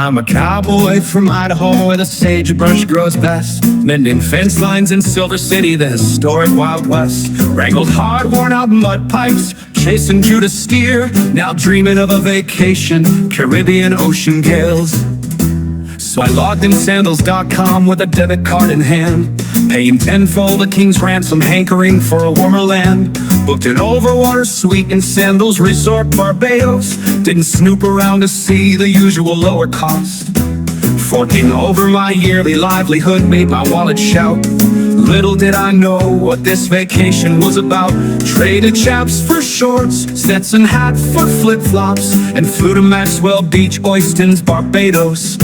I'm a cowboy from Idaho, where the sagebrush grows best, mending fence lines in Silver City, the historic Wild West. Wrangled hard, worn-out mud pipes, chasing Judas steer, now dreaming of a vacation, Caribbean ocean gales. So I logged in Sandals.com with a debit card in hand, paying tenfold a king's ransom, hankering for a warmer land. Booked an overwater suite in Sandals Resort, Barbados. Didn't snoop around to see the usual lower cost. Forking over my yearly livelihood made my wallet shout. Little did I know what this vacation was about. Traded chaps for shorts, Stetson hat for flip-flops, and flew to Maxwell Beach, Oistins, Barbados.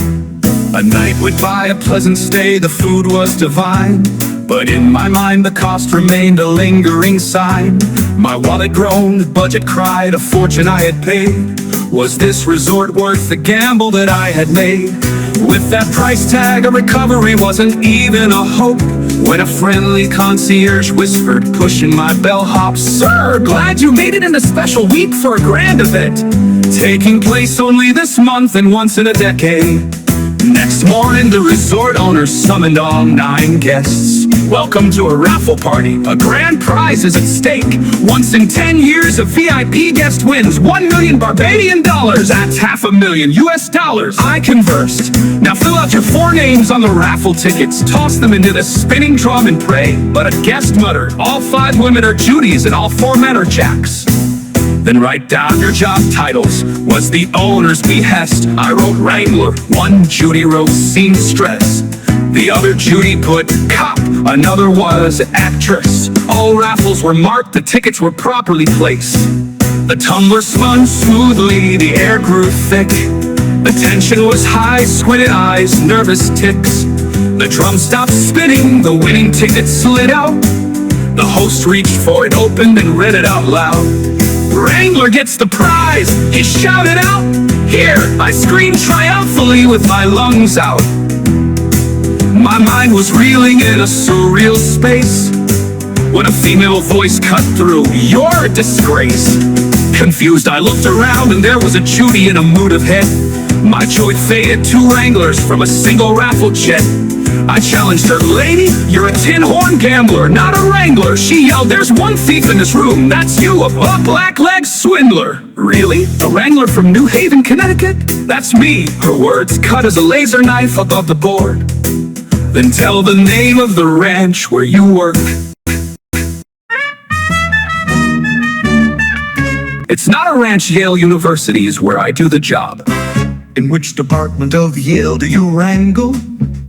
A night would buy a pleasant stay, the food was divine, but in my mind the cost remained a lingering sign. My wallet groaned, budget cried, a fortune I had paid. Was this resort worth the gamble that I had made? With that price tag, a recovery wasn't even a hope, when a friendly concierge whispered, pushing my bellhop, "Sir, glad you made it in a special week for a grand event, taking place only this month and once in a decade." Next morning, the resort owner summoned all 9 guests. "Welcome to a raffle party. A grand prize is at stake. Once in 10 years, a VIP guest wins $1 million Barbadian dollars. That's $500,000 US. I conversed. "Now fill out your 4 names on the raffle tickets. Toss them into the spinning drum and pray." But a guest muttered, "All 5 women are Judies and all 4 men are Jacks." "Then write down your job titles," was the owner's behest. I wrote Wrangler, one Judy wrote seamstress, the other Judy put cop, another was actress. All raffles were marked, the tickets were properly placed. The tumbler spun smoothly, the air grew thick. The tension was high, squinted eyes, nervous ticks. The drum stopped spinning, the winning ticket slid out. The host reached for it, opened and read it out loud. "Wrangler gets the prize," he shouted out. "Here," I screamed triumphantly with my lungs out. My mind was reeling in a surreal space, when a female voice cut through, "You're a disgrace." Confused, I looked around and there was a Judy in a mood of head. My joy faded, 2 wranglers from a single raffle jet. I challenged her, "Lady, you're a tin horn gambler, not a wrangler." She yelled, "There's one thief in this room, that's you, a blackleg swindler." "Really? A wrangler from New Haven, Connecticut? That's me." Her words cut as a laser knife above the board. "Then tell the name of the ranch where you work." "It's not a ranch, Yale University is where I do the job." "In which department of Yale do you wrangle?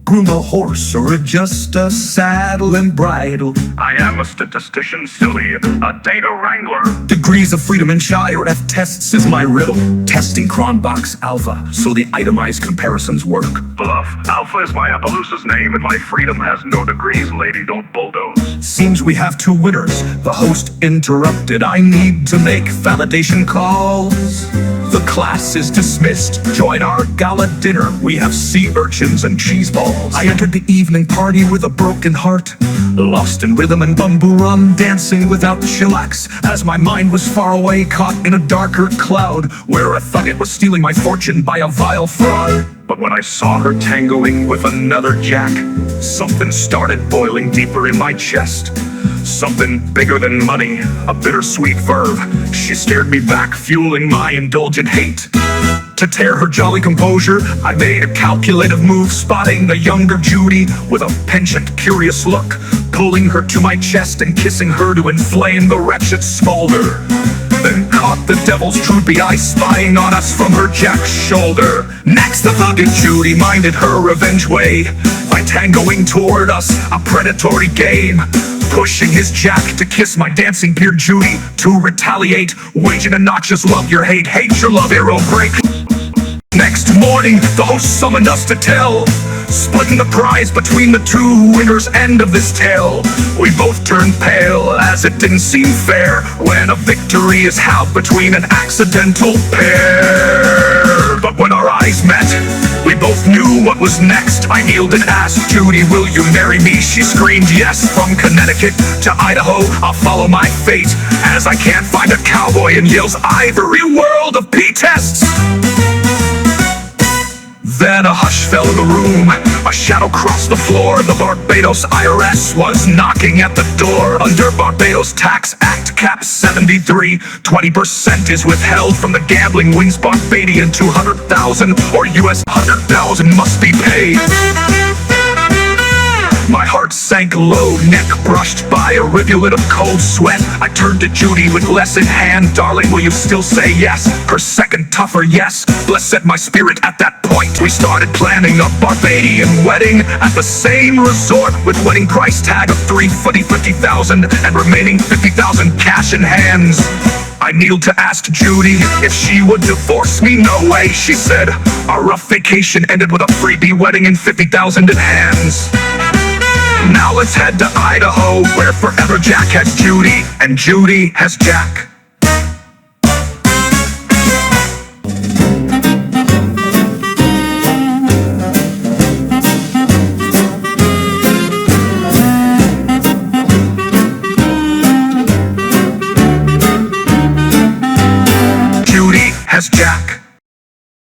Groom a horse or adjust a saddle and bridle?" "I am a statistician, silly, a data wrangler." "Degrees of freedom and Shire F tests is my riddle. Testing Cronbach's alpha, so the itemized comparisons work." "Bluff. Alpha is my Appaloosa's name, and my freedom has no degrees, lady, don't bulldoze." "Seems we have 2 winners," the host interrupted. "I need to make validation calls. The class is dismissed. Join our gala dinner. We have sea urchins and cheese balls." I entered the evening party with a broken heart, lost in rhythm and bamboo rum, dancing without chillax, as my mind was far away, caught in a darker cloud, where I thought it was stealing my fortune by a vile fraud. But when I saw her tangoing with another Jack, Something started boiling deeper in my chest. Something bigger than money, a bittersweet verve. She stared me back, fueling my indulgent hate. To tear her jolly composure, I made a calculative move, spotting the younger Judy with a penchant, curious look, pulling her to my chest and kissing her to inflame the wretched smolder. Then caught the devil's droopy eye spying on us from her Jack's shoulder. Next, the thugged Judy minded her revenge way by tangoing toward us, a predatory game, pushing his Jack to kiss my dancing beard Judy, to retaliate, waging a noxious love your hate, hate your love arrow break. Next morning, the host summoned us to tell, splitting the prize between the 2 winners. End of this tale. We both turned pale, as it didn't seem fair when a victory is held between an accidental pair. But when our eyes met, we both knew what was next. I kneeled and asked, "Judy, will you marry me?" She screamed yes. From Connecticut to Idaho, I'll follow my fate, as I can't find a cowboy in Yale's ivory world of P-tests. Then hush fell in the room. A shadow crossed the floor. The Barbados IRS was knocking at the door. Under Barbados Tax Act, cap 73, 20% is withheld from the gambling wins. Barbadian 200,000 or US 100,000 must be paid. My heart sank low, neck brushed by a rivulet of cold sweat. I turned to Judy with lesson in hand. Darling, will you still say yes? Her second tougher yes blessed my spirit at that point. We started planning a Barbadian wedding at the same resort, with wedding price tag of $350,000 and remaining $50,000 cash in hands. I kneeled to ask Judy if she would divorce me. No way, she said. Our rough vacation ended with a freebie wedding and $50,000 in hands. Now let's head to Idaho, where forever Jack has Judy and Judy has Jack.